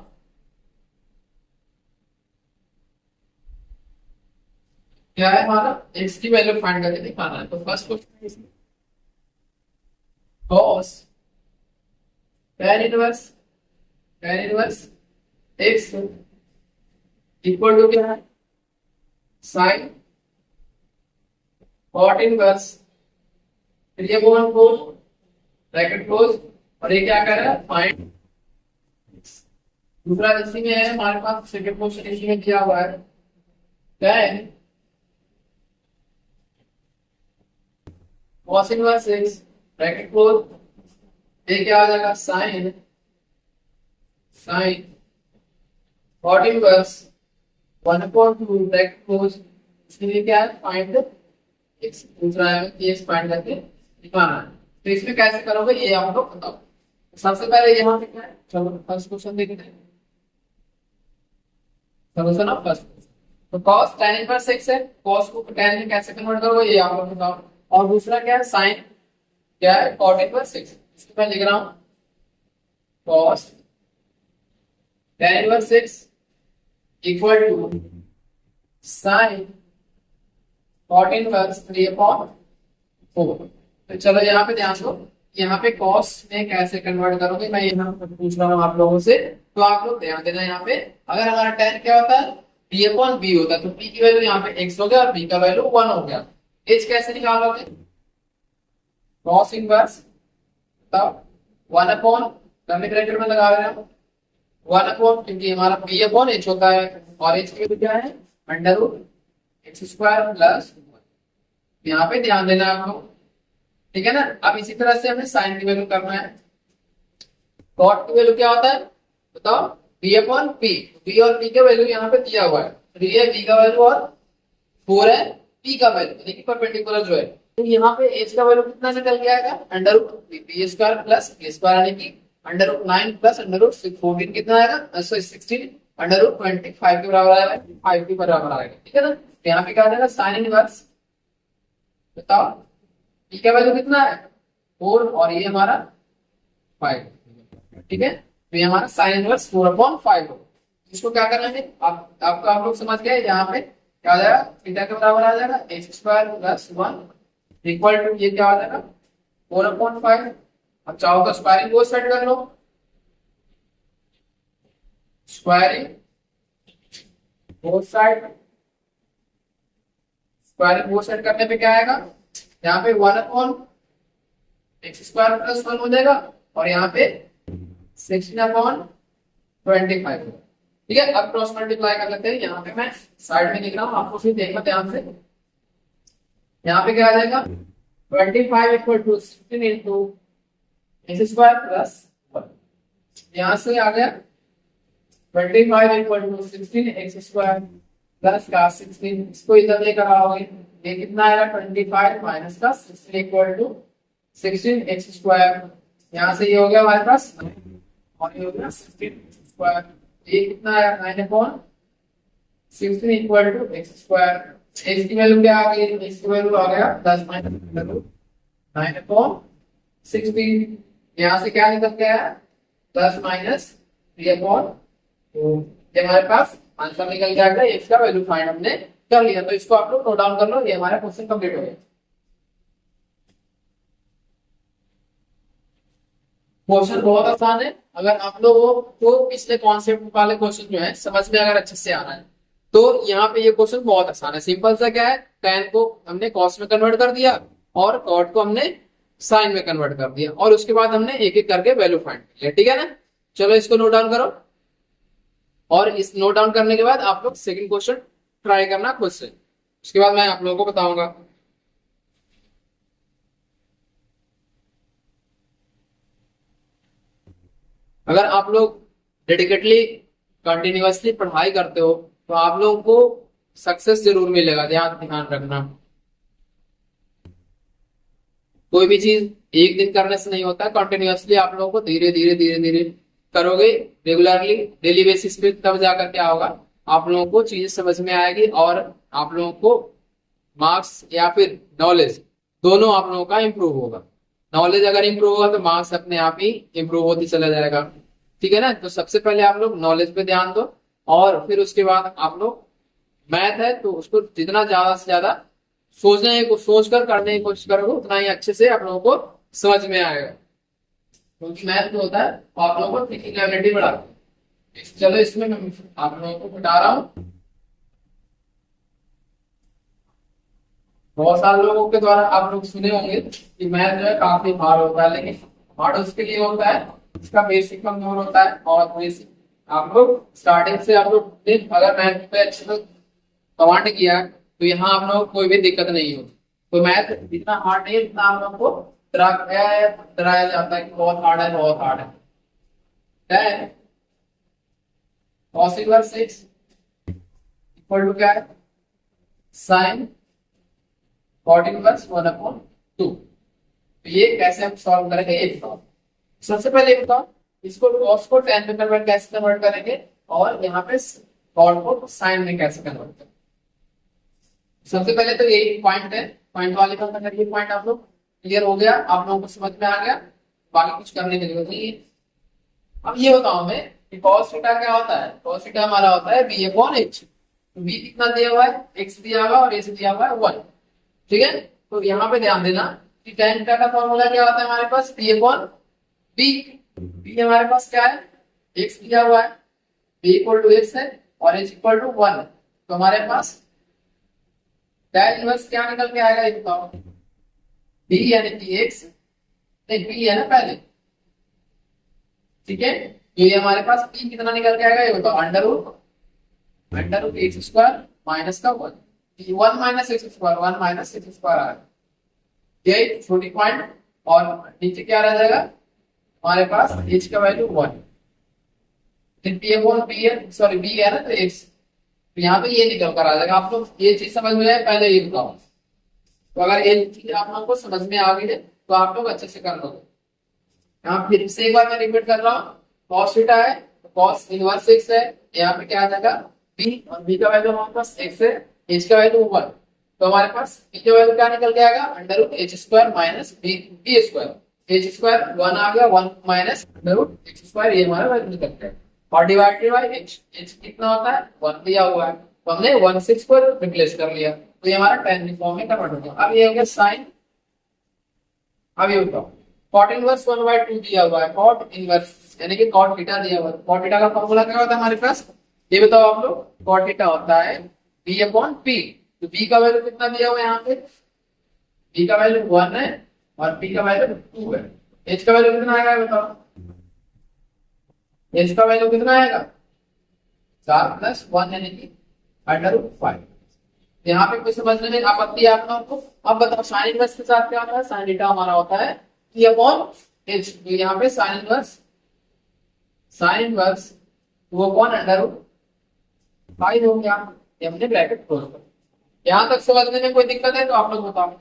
क्या है हमारा एक्स की वैल्यू फाइंड करके दिखाना है। तो फर्स्ट क्वेश्चन है इसमें cos tan inverse x equal to क्या है sin cot इनवर्स, फिर ये कौन को ब्रैकेट क्लोज, और ये क्या कर रहा है फाइंड। दूसरा इसी में है हमारे पास सेकंड क्वेश्चन, इसी में किया हुआ है tan cos inverse x bracket close, ये क्या आ जाएगा sine cot inverse 1/2 bracket close, इसमें क्या है फाइंड x। दूसरा है कि x फाइंड करके दिखाना है, तो इसमें कैसे करोगे ये आप लोग बताओ। सबसे पहले यहाँ पे क्या है, चलो फर्स्ट क्वेश्चन देखते हैं। सॉल्यूशन ऑफ फर्स्ट, तो cos tan इनवर्स x है, cos को tan में कैसे कन्वर्ट करोगे ये आप लोग बताओ। और दूसरा क्या है साइन, क्या है cot इनवर्स x, इसको मैं लिख रहा हूं cos tan inverse x equal to sin cot inverse 3/4। तो चलो यहाँ पे ध्यान दो, यहाँ पे cos में कैसे कन्वर्ट करोगे मैं यहाँ पे पूछ रहा हूँ आप लोगों से, तो आप लोग ध्यान देना। यहाँ पे अगर हमारा tan क्या होता है p/b होता है, तो p की वैल्यू यहाँ पे x हो गया और b का वैल्यू 1 हो गया। h कैसे निकालोगे, cos inverse 1 upon curly bracket में लगा रहे हैं 1/, क्योंकि हमारा b अपॉन h होता है और h की वैल्यू क्या है under root x square plus, यहाँ पे ध्यान देना है आपको, ठीक है ना। अब इसी तरह से हमें साइन की वैल्यू करना है। कॉट की वैल्यू क्या होता है बताओ, b अपॉन p, b और p का वैल्यू यहाँ पे दिया हुआ है, 3 है b का वैल्यू और 4 है p का वैल्यू, यानी कि परपेंडिकुलर जो है। तो यहाँ पे h का वैल्यू कितना निकल के आएगा under root b square plus a square, यानी कि under root 9 plus under root 14 कितना आएगा, सॉरी 16 अंडर रूट 25 के बराबर आएगा, 5 के बराबर आएगा, ठीक है ना। तो यहाँ पे क्या आ जाएगा साइन इनवर्स, बताओ p का वैल्यू कितना है 4 और ये हमारा 5, ठीक है। तो ये हमारा साइन इनवर्स 4/5 हो। इसको क्या करना है आपका, आप लोग समझ गए, यहाँ पे क्या आ जाएगा थीटा के बराबर आ जाएगा x square plus 1 equal to ये क्या आ जाएगा 4/5। अब चाहो तो स्क्वायरिंग बोथ साइड कर लो, squaring both side, squaring both side करने पे क्या आएगा, यहाँ पे 1/x स्क्वायर प्लस 1 हो जाएगा और यहाँ पे 16/25, ठीक है। अब क्रॉस मल्टीप्लाई कर लेते हैं, यहाँ पे मैं साइड में लिख रहा हूँ, आपको फिर देखना ध्यान से। यहाँ पे क्या आ जाएगा 25 equal to 16 into x square plus 1, यहाँ से आ गया 25 equal to 16 x square plus का 16, इसको इधर लेकर आओगे, ये कितना आएगा 25 माइनस का 16 इक्वल टू 16 एक्स स्क्वायर, यहाँ से ये हो गया हमारे पास और ये हो गया 16 स्क्वायर, ये कितना आया 9/16 equal to x square. X की वैल्यू क्या आ गई, एक्स की वैल्यू आ गया 10 माइनस 9/16, यहाँ से क्या निकल गया 10 माइनस 3/, तो ये हमारे पास आंसर निकल के आ गया, एक्स का वैल्यू फाइंड हमने कर लिया। तो इसको आप लोग नोट डाउन कर लो, ये हमारा क्वेश्चन कंप्लीट हो गया। क्वेश्चन बहुत आसान है, अगर आप लोगों को पिछले कॉन्सेप्ट वाले क्वेश्चन जो है समझ में अगर अच्छे से आ रहा है तो यहाँ पे ये क्वेश्चन बहुत आसान है। सिंपल सा क्या है, tan को हमने cos में कन्वर्ट कर दिया और cot को हमने sin में कन्वर्ट कर दिया और उसके बाद हमने एक एक करके वैल्यू फाइंड कर लिया, ठीक है ना। चलो इसको नोट डाउन करो और इस नोट डाउन करने के बाद आप लोग सेकंड क्वेश्चन ट्राई करना खुद से, उसके बाद मैं आप लोगों को बताऊंगा। अगर आप लोग डेडिकेटली कंटिन्यूअसली पढ़ाई करते हो तो आप लोगों को सक्सेस जरूर मिलेगा, ध्यान रखना। कोई भी चीज एक दिन करने से नहीं होता, कंटिन्यूअसली आप लोगों को धीरे धीरे धीरे धीरे करोगे, रेगुलरली डेली बेसिस पे, तब जाकर क्या होगा आप लोगों को चीजें समझ में आएगी और आप लोगों को मार्क्स या फिर नॉलेज दोनों आप लोगों का इंप्रूव होगा। नॉलेज अगर इंप्रूव होगा तो मार्क्स अपने आप ही इंप्रूव होती चला जाएगा, ठीक है ना। तो सबसे पहले आप लोग नॉलेज पे ध्यान दो और फिर उसके बाद आप लोग मैथ है तो उसको जितना ज्यादा से ज्यादा सोचने को सोच कर करने की कोशिश करोगे उतना ही अच्छे से आप लोगों को समझ में आएगा, क्योंकि मैथ जो होता है वो आप लोगों को थिंकिंग एबिलिटी बढ़ाता है। चलो इसमें मैं आप लोगों को बता रहा हूँ, बहुत सारे लोगों के द्वारा आप लोग सुने होंगे कि मैथ जो है काफी हार्ड होता है, लेकिन हार्ड उसके लिए होता है इसका बेसिक कमजोर होता है और बेसिक आप लोग स्टार्टिंग से आप लोग अगर मैथ पे अच्छे से कमांड किया तो यहाँ आप लोगों को कोई भी दिक्कत नहीं होगी। तो मैथ इतना हार्ड नहीं है जितना आप लोगों को डराया जाता है कि बहुत हार्ड है बहुत हार्ड है। cos इनवर्स 6 इक्वल टू क्या है साइन cot इनवर्स 1/2। ये कैसे हम सॉल्व करेंगे ये बताओ। सबसे पहले बताओ इसको cos को tan में कैसे कन्वर्ट करेंगे और यहाँ पे cot को sin में कैसे कन्वर्ट करेंगे। सबसे पहले तो यही पॉइंट है, पॉइंट वाले का अगर ये पॉइंट आप लोग क्लियर हो गया, आप लोगों को समझ में आ गया, बाकी कुछ करने की जरूरत नहीं है। अब ये बताऊं मैं कि cos थीटा क्या होता है। cos थीटा हमारा होता है b/h, b कितना दिया हुआ है x दिया हुआ है और a दिया हुआ है 1, ठीक है। तो यहाँ पे ध्यान देना कि tan थीटा का फॉर्मूला क्या होता है हमारे पास b/b, b हमारे पास क्या है x दिया हुआ है, b = x है और h = 1 है, तो हमारे पास tan इनवर्स क्या निकल के आएगा ये बताओ। b यानी कि x नहीं b है ना पहले, ठीक है। तो ये हमारे पास p कितना निकल के आएगा, ये बताओ, under root x square minus का 1, 1 minus x square, 1 minus x square आएगा, ये छोटी पॉइंट। और नीचे क्या रह जाएगा हमारे पास, h का वैल्यू 1, फिर p अपॉन p है, सॉरी b है ना, तो x, तो यहाँ पे ये निकल कर आ जाएगा। आप लोग ये चीज समझ में आए, पहले ये बताओ। तो अगर ये चीज आप लोगों को समझ में आ गई है तो आप लोग अच्छे से कर लोगे। यहाँ फिर से एक बार मैं रिपीट कर रहा हूँ, cos थीटा है तो cos इनवर्स x है, यहाँ पे क्या आ जाएगा b, और b का वैल्यू हमारे पास x है, h का वैल्यू 1, तो हमारे पास b का वैल्यू क्या निकल के आएगा, under root h square minus b square, h square 1 आ गया, 1 minus under root h square, ये हमारा वैल्यू निकलता है। और डिवाइडेड बाय h, h कितना होता है 1 दिया हुआ है, तो हमने 1 से इसको रिप्लेस कर लिया, तो ये हमारा tan फॉर्म में कन्वर्ट हो गया। अब ये हो गया sin, अब ये बताओ cot इनवर्स 1/2 दिया हुआ है, cot इनवर्स यानी कि cot थीटा दिया हुआ है, cot थीटा का फॉर्मूला क्या होता है हमारे पास, ये बताओ आप लोग। cot थीटा होता है b अपॉन p, तो b का वैल्यू कितना दिया हुआ है यहाँ पे, b का वैल्यू 1 है और p का वैल्यू 2 है, h का वैल्यू कितना आएगा बताओ, h का वैल्यू कितना आएगा 4 प्लस 1 यानी कि अंडर रूट 5। यहाँ पे कुछ समझने में आपत्ति है आप लोगों को। अब बताओ साइन इनवर्स के साथ क्या होता है, साइन थीटा हमारा होता है p अपॉन h, तो यहाँ पे sine inverse 2 upon under root 5 हो गया, ये हमने ब्रैकेट क्लोज कर। यहाँ तक समझने में कोई दिक्कत है तो आप लोग बताओ,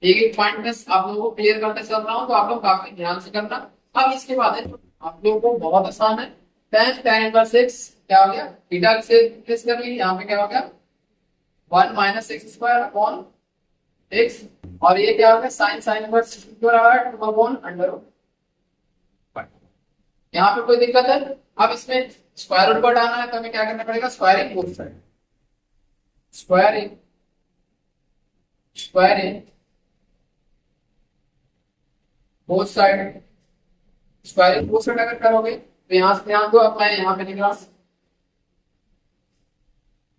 एक एक पॉइंट में आप लोगों को क्लियर करते चल रहा हूँ, तो आप लोग काफी ध्यान से करना। अब इसके बाद है आप लोगों को बहुत आसान है, tan इनवर्स x क्या हो गया, थीटा से रिप्लेस कर ली, यहाँ पे क्या हो गया 1 minus x square upon x, और ये क्या हो गया sine inverse upon under root 5। यहाँ पे कोई दिक्कत है। अब इसमें स्क्वायर रूट को हटाना है तो हमें क्या करना पड़ेगा, squaring both side, squaring both side, squaring both side अगर करोगे तो यहाँ से ध्यान दो, अब मैं यहाँ पे निकला,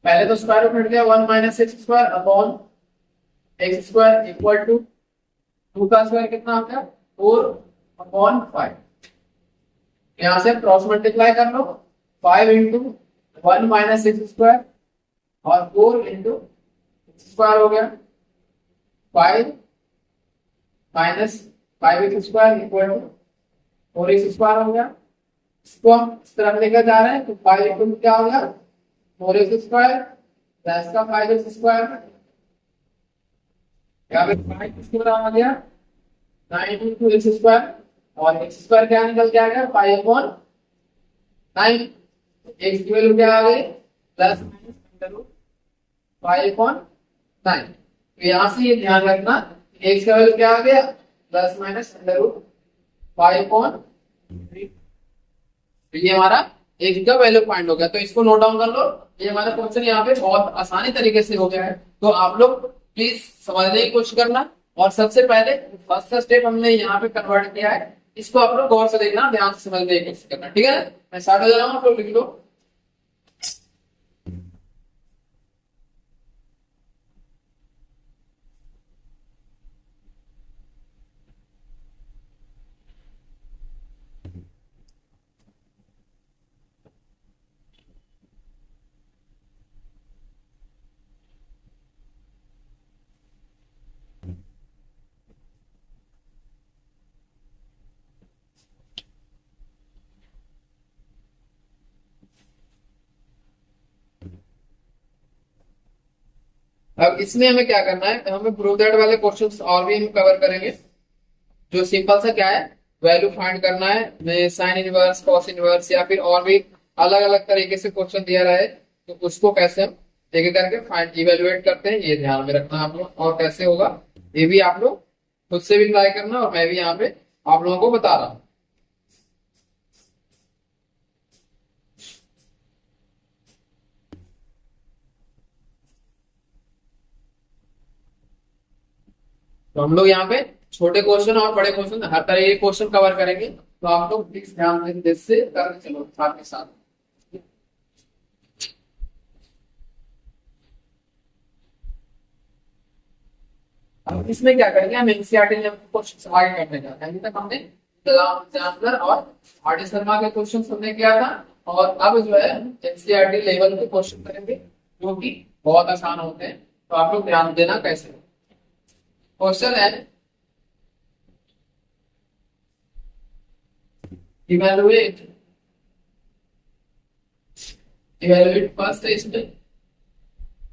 पहले तो स्क्वायर रूट हट गया, 1 minus x square upon x square equal to 2 का स्क्वायर कितना आ गया 4 अपॉन 5, यहाँ से क्रॉस मल्टीप्लाई कर लो, 5 इंटू 1 माइनस एक्स स्क्वायर और 4 इंटू एक्स स्क्वायर हो गया, 5 minus 5 x square equal to 4 x square हो गया। इसको हम इस तरफ लेकर जा रहे हैं तो 5 इंटू क्या हो गया 4 एक्स स्क्वायर प्लस का 5 एक्स स्क्वायर, यहाँ पे 5 स्क्वायर आ गया 9 इंटू एक्स स्क्वायर, और एक्स स्क्वायर क्या निकल के आ गया 5 अपॉन 9, एक्स की वैल्यू क्या आ गई plus minus under root 5 upon 9। तो यहाँ से ये ध्यान रखना एक्स का वैल्यू क्या आ गया plus minus under root 5 upon 3, तो ये हमारा एक्स का वैल्यू पॉइंट हो गया। तो इसको नोट डाउन कर लो, ये हमारा क्वेश्चन यहाँ पे बहुत आसानी तरीके से हो गया है, तो आप लोग प्लीज समझने की कोशिश करना। और सबसे पहले फर्स्ट स्टेप हमने यहाँ पे कन्वर्ट किया है, इसको आप लोग गौर से देखना, ध्यान से समझने की कोशिश करना, ठीक है। मैं स्टार्ट हो जा रहा हूँ, आप लोग लिख लो। अब इसमें हमें क्या करना है, हमें प्रूव दैट वाले क्वेश्चंस और भी हम कवर करेंगे, जो सिंपल सा क्या है वैल्यू फाइंड करना है, मैं साइन इनवर्स कॉस इनवर्स या फिर और भी अलग अलग तरीके से क्वेश्चन दिया रहा है, तो उसको कैसे हम एक करके फाइंड इवेलुएट करते हैं, ये ध्यान में रखना आप लोग, और कैसे होगा ये भी आप लोग खुद से भी ट्राई करना, और मैं भी यहाँ पे आप लोगों को बता रहा हूँ। तो हम लोग यहाँ पे छोटे क्वेश्चन और बड़े क्वेश्चन हर तरह के क्वेश्चन कवर करेंगे, तो आप लोग प्लीज ध्यान से करके चलो साथ के साथ। अब इसमें क्या करेंगे, हम एनसीईआरटी लेवल क्वेश्चन आगे करने का, अभी तक हमने जानकर और आर डी शर्मा के क्वेश्चन हमने किया था, और अब जो है एनसीईआरटी लेवल के क्वेश्चन करेंगे जो कि बहुत आसान होते हैं, तो आप लोग ध्यान देना कैसे। क्वेश्चन है इवेलुएट फर्स्ट है इसमें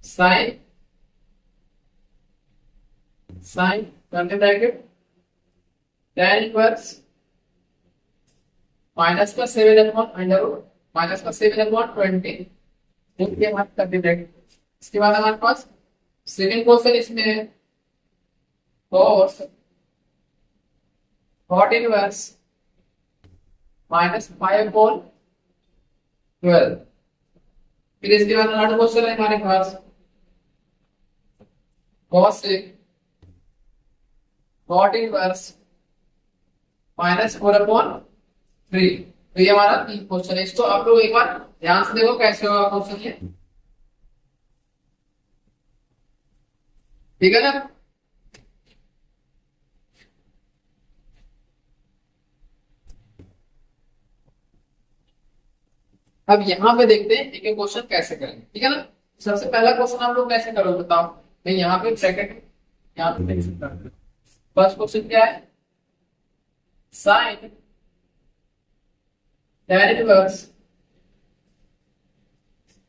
साइन करने ब्रैकेट tan इनवर्स माइनस का 7/√, माइनस का 7/20, जो कि हमारे करने ब्रैकेट। इसके बाद हमारे पास सेकंड क्वेश्चन इसमें है cos cot इनवर्स -5/12। फिर इसके बाद थर्ड क्वेश्चन है हमारे पास cos cot इनवर्स -4/3। तो ये हमारा तीन क्वेश्चन है। इसको आप लोग एक बार ध्यान से देखो कैसे होगा क्वेश्चन ये, ठीक है ना। अब यहाँ पे देखते हैं एक एक क्वेश्चन कैसे करेंगे, ठीक है ना। सबसे पहला क्वेश्चन आप लोग कैसे करोगे बताओ भाई। यहाँ पे ब्रैकेट, यहाँ पे फर्स्ट क्वेश्चन क्या है, साइन tan इनवर्स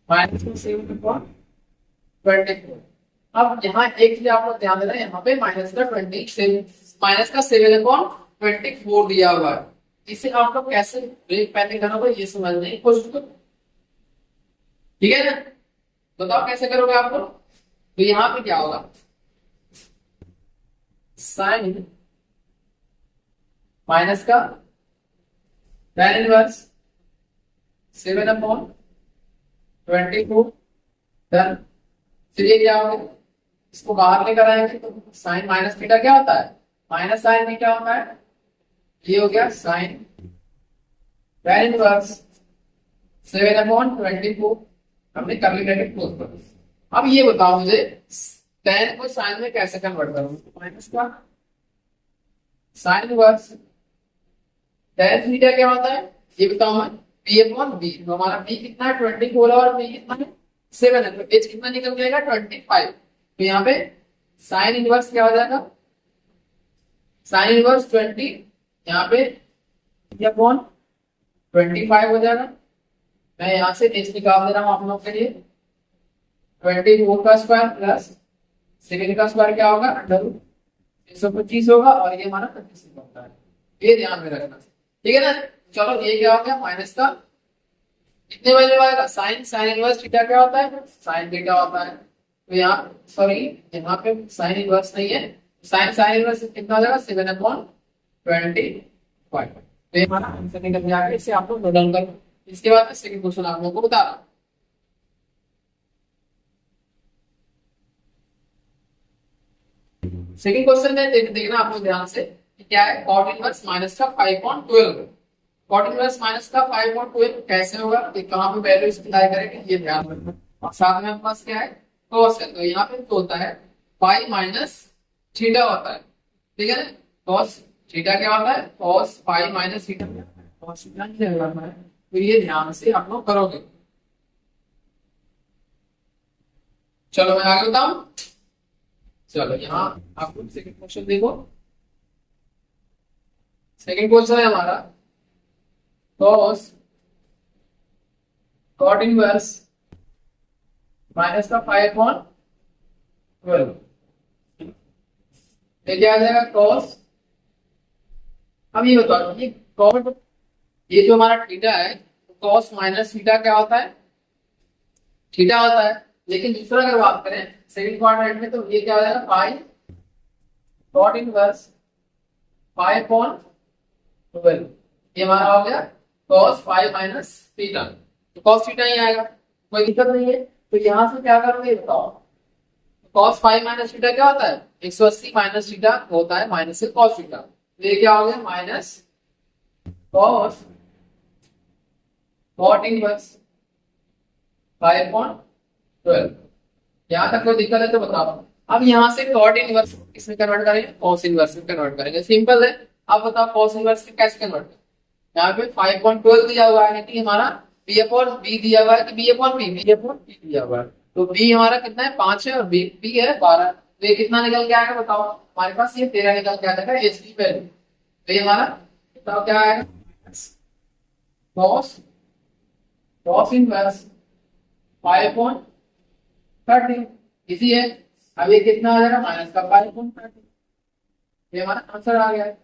-7/24। अब यहाँ एक चीज आप लोग ध्यान देना, यहाँ पे -7/24 दिया हुआ है। इसे आप लोग कैसे ब्रेक पैनिंग करोगे ये समझने की कोशिश करो, ठीक है ना। बताओ कैसे करोगे आप लोग। तो यहाँ पे क्या होगा, साइन माइनस का tan इनवर्स 7/24, डन। फिर ये क्या होगा, इसको बाहर लेकर आएंगे तो साइन माइनस थीटा क्या होता है, माइनस साइन थीटा होता है। ये हो गया साइन tan इनवर्स 7/24, हमने करली ब्रैकेट क्लोज कर दिया। अब ये बताओ मुझे tan को साइन में कैसे कन्वर्ट करूं, माइनस का साइन इनवर्स tan थीटा क्या होता है ये बताओ मैं, p/b। तो हमारा b कितना है 24 और b कितना है 7 है, तो h कितना निकल जाएगा 25। तो यहाँ पे साइन इनवर्स क्या हो जाएगा, साइन इनवर्स 20, यहाँ पे p/25 हो जाएगा। मैं यहाँ से h निकाल दे रहा हूँ आप लोग के लिए, 24 का स्क्वायर प्लस 7 का स्क्वायर क्या होगा √125 होगा, और ये हमारा 25 होता है। ये ध्यान में रखना, ठीक है ना। चलो ये क्या हो गया, माइनस का कितने वैल्यू आएगा, साइन इनवर्स थीटा क्या होता है, साइन थीटा होता है। तो यहाँ सॉरी यहाँ पे साइन इनवर्स नहीं है, साइन इनवर्स कितना हो जाएगा 7/25। तो ये हमारा आंसर निकल गया। इससे आप लोग नोट डाउन करो। इसके बाद सेकंड क्वेश्चन आप लोगों को बता रहा हूं। सेकंड क्वेश्चन में देखना आप लोग ध्यान से क्या है, cot इनवर्स माइनस का 5/12। cot इनवर्स माइनस का 5/12 कैसे होगा, कहां पे वैल्यू अप्लाई करेंगे ये ध्यान रखना। और साथ में हमारे पास क्या है cos है, तो यहाँ पे तो होता है पाई माइनस थीटा होता है, ठीक है ना। cos थीटा क्या होता है, cos पाई माइनस थीटा, cos थीटा नहीं लगाना है। तो ये ध्यान से आप लोग करोगे। चलो मैं आगे बताऊं। चलो यहाँ आप लोग सेकंड क्वेश्चन देखो। सेकंड क्वेश्चन है हमारा cos cot इनवर्स माइनस का 5/12। ये क्या आ जाएगा cos। अब ये बताओ ये cot, ये जो हमारा थीटा है cos माइनस थीटा क्या होता है, थीटा होता है। लेकिन दूसरा अगर बात करें सेकंड क्वाड्रेंट में, तो ये क्या हो जाएगा पाई cot इनवर्स 5/12। ये हमारा हो गया cos 5 माइनस थीटा, तो cos थीटा ही आएगा, कोई दिक्कत नहीं है। तो यहां से क्या करोगे बताओ, cos 5 माइनस थीटा क्या होता है 180 माइनस थीटा होता है, माइनस से cos थीटा। तो ये क्या हो गया माइनस cos cot इनवर्स 5/12। यहाँ तक कोई दिक्कत है तो बताओ। अब यहाँ से cot इनवर्स इसमें कन्वर्ट करेंगे, cos इनवर्स में कन्वर्ट करेंगे, सिंपल है। अब बताओ कॉस इनवर्स के कैसे कन्वर्ट करें। यहाँ पे 5.12 दिया हुआ है कि हमारा बी अपॉन बी दिया हुआ है कि b upon b, b upon b दिया हुआ है। तो बी हमारा कितना है 5 है और बी है 12। तो ये कितना निकल के आएगा बताओ, हमारे पास ये 13 निकल के आ जाएगा एच की वैल्यू। तो ये हमारा बताओ क्या आएगा, कॉस कॉस इनवर्स 5.13 इजी है। अब ये कितना आ जाएगा माइनस का 5.13। ये हमारा आंसर आ गया है।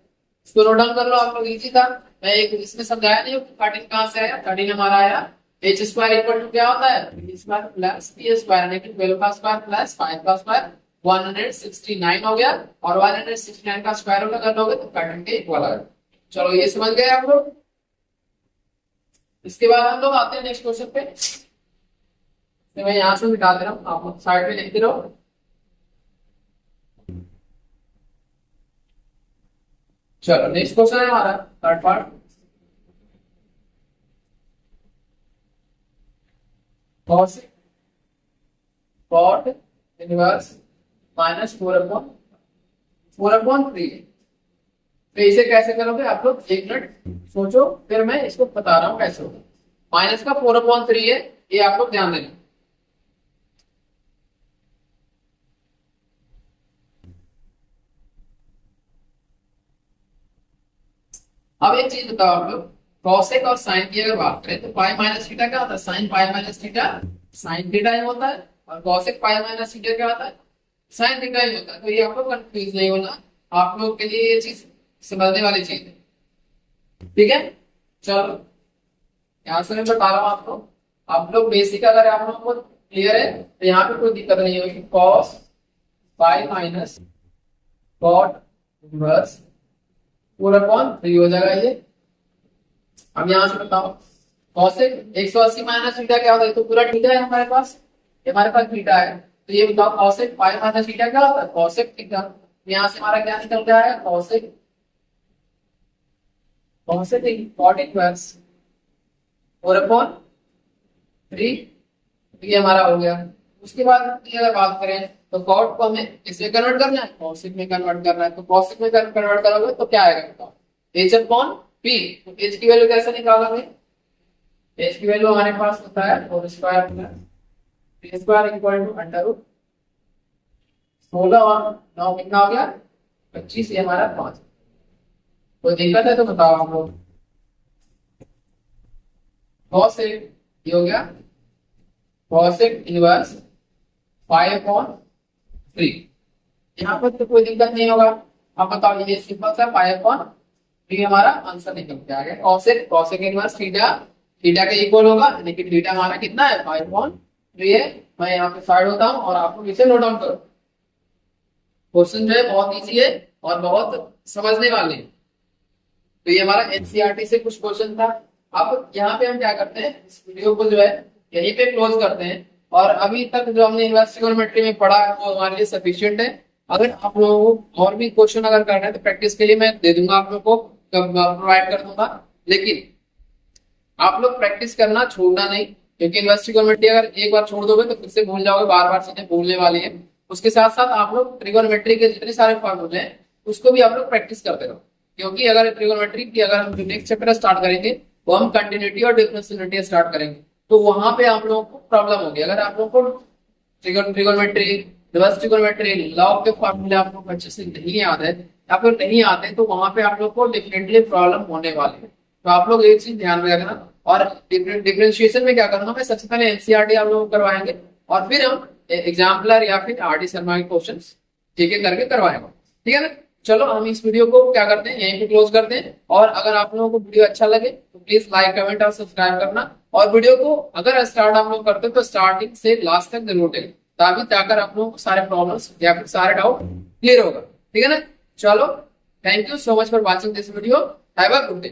इसको नोट डाउन कर लो आप लोग, इजी था। मैं एक इसमें समझाया नहीं 13 कहां से आया, 13 हमारा आया एच स्क्वायर इक्वल टू क्या होता है b square plus p square यानी कि 12 का स्क्वायर प्लस 5 का स्क्वायर 169 हो गया, और 169 का स्क्वायर रूट अगर लोगे तो 13 के इक्वल आएगा। चलो ये समझ गए आप लोग। इसके बाद हम लोग आते हैं नेक्स्ट क्वेश्चन पे। तो मैं यहां से मिटा दे रहा हूं, आप साइड में लिखते रहो। चलो नेक्स्ट क्वेश्चन है हमारा third part. Cos cot inverse minus 4/3। तो इसे कैसे करोगे आप लोग, एक मिनट सोचो, फिर मैं इसको बता रहा हूं कैसे होगा। माइनस का 4/3 है, ये आप लोग ध्यान देना। अब एक चीज बताओ आप लोग, कॉसेक और साइन की अगर बात करें तो पाई माइनस थीटा क्या होता है, sine pi minus theta sine theta ही होता है, और कॉसेक पाई माइनस थीटा क्या होता है, साइन थीटा ही होता है। तो ये आप लोग कंफ्यूज नहीं होना, आप लोग के लिए ये चीज समझने वाली चीज है, ठीक है। चलो यहाँ से मैं बता रहा हूँ आपको, आप लोग बेसिक अगर आप लोग को क्लियर है तो यहाँ पे कोई दिक्कत नहीं होगी। Cos pi minus cot inverse 4/3 हो जाएगा ये। अब यहां से बताओ कॉसेक 180 माइनस थीटा क्या होता है, तो पूरा थीटा है हमारे पास, ये हमारे पास थीटा है। तो ये बताओ कॉसेक पाई माइनस थीटा क्या होता है, कॉसेक थीटा। यहां से हमारा क्या निकल गया है, कॉसेक कॉट इनवर्स 4/3 ये हमारा हो गया। उसके बाद अगर बात करें तो कॉट को हमें इसमें कन्वर्ट करना है, कॉसेक में कन्वर्ट करना है। तो कॉसेक में कन्वर्ट करोगे तो क्या आएगा बताओ, एच अपॉन पी। तो एच की वैल्यू कैसे निकालोगे, एच की वैल्यू हमारे पास होता है 4 square plus p square equal to under root 16 और 9 कितना हो गया 25, ये हमारा 5। कोई दिक्कत है तो बताओ आप लोग। कॉसेक ये हो गया कॉसेक इनवर्स 5/3। यहाँ पर तो कोई दिक्कत नहीं होगा। अब बताओ ये सिंपल सा 5/3 हमारा आंसर निकल के आ गया। Cosec cosec inverse theta theta के इक्वल होगा, यानी कि थीटा हमारा कितना है 5/3 है। मैं यहाँ पे साइड होता हूँ और आप लोग इसे नोट डाउन करो। क्वेश्चन जो है बहुत इजी है और बहुत समझने वाले हैं। तो ये हमारा एनसीईआरटी से कुछ क्वेश्चन था। अब यहाँ पे हम क्या करते हैं, इस वीडियो को जो है यहीं पे क्लोज करते हैं। और अभी तक जो हमने इन्वर्स ट्रिगोनोमेट्री में पढ़ा है वो हमारे लिए सफिशिएंट है। अगर आप लोगों को और भी क्वेश्चन अगर करना है तो प्रैक्टिस के लिए मैं दे दूंगा, आप लोगों को प्रोवाइड कर दूंगा। लेकिन आप लोग प्रैक्टिस करना छोड़ना नहीं, क्योंकि इन्वर्स ट्रिगोनोमेट्री अगर एक बार छोड़ दोगे तो फिर से भूल जाओगे, बार बार चीजें भूलने वाली है। उसके साथ साथ आप लोग ट्रिगोनोमेट्री के जितने सारे फॉर्मूले हैं उसको भी आप लोग प्रैक्टिस करते रहो, क्योंकि अगर ट्रिगोनोमेट्री की अगर हम नेक्स्ट चैप्टर स्टार्ट करेंगे वो हम कंटिन्यूटी और डिफरेंशियलिटी स्टार्ट करेंगे, तो वहां पे आप लोगों को प्रॉब्लम होगी। अगर आप लोगों को ट्रिगोनोमेट्री रिवर्स ट्रिगोनोमेट्री लॉग के फॉर्मूले आप लोग अच्छे से नहीं याद है या फिर नहीं आते तो वहां पे आप लोग को डेफिनेटली प्रॉब्लम होने वाली है। तो आप लोग एक चीज ध्यान में रखना। और डिफरेंशिएशन में क्या करना, मैं सबसे पहले एनसीईआरटी आप लोगों को करवाएंगे और फिर हम एग्जाम्पलर या फिर आरडी शर्मा के क्वेश्चन ठीक है करके करवाएंगे, ठीक है ना। चलो हम इस वीडियो को क्या करते हैं यहीं पे क्लोज करते हैं। और अगर आप लोगों को वीडियो अच्छा लगे तो प्लीज लाइक कमेंट और सब्सक्राइब करना। और वीडियो को अगर स्टार्ट आप लोग करते हो तो स्टार्टिंग से लास्ट तक जरूर देखें, तभी जाकर आप लोगों को सारे प्रॉब्लम्स या फिर सारे डाउट क्लियर होगा, ठीक है ना। चलो thank you so much for watching this video. Have a good day.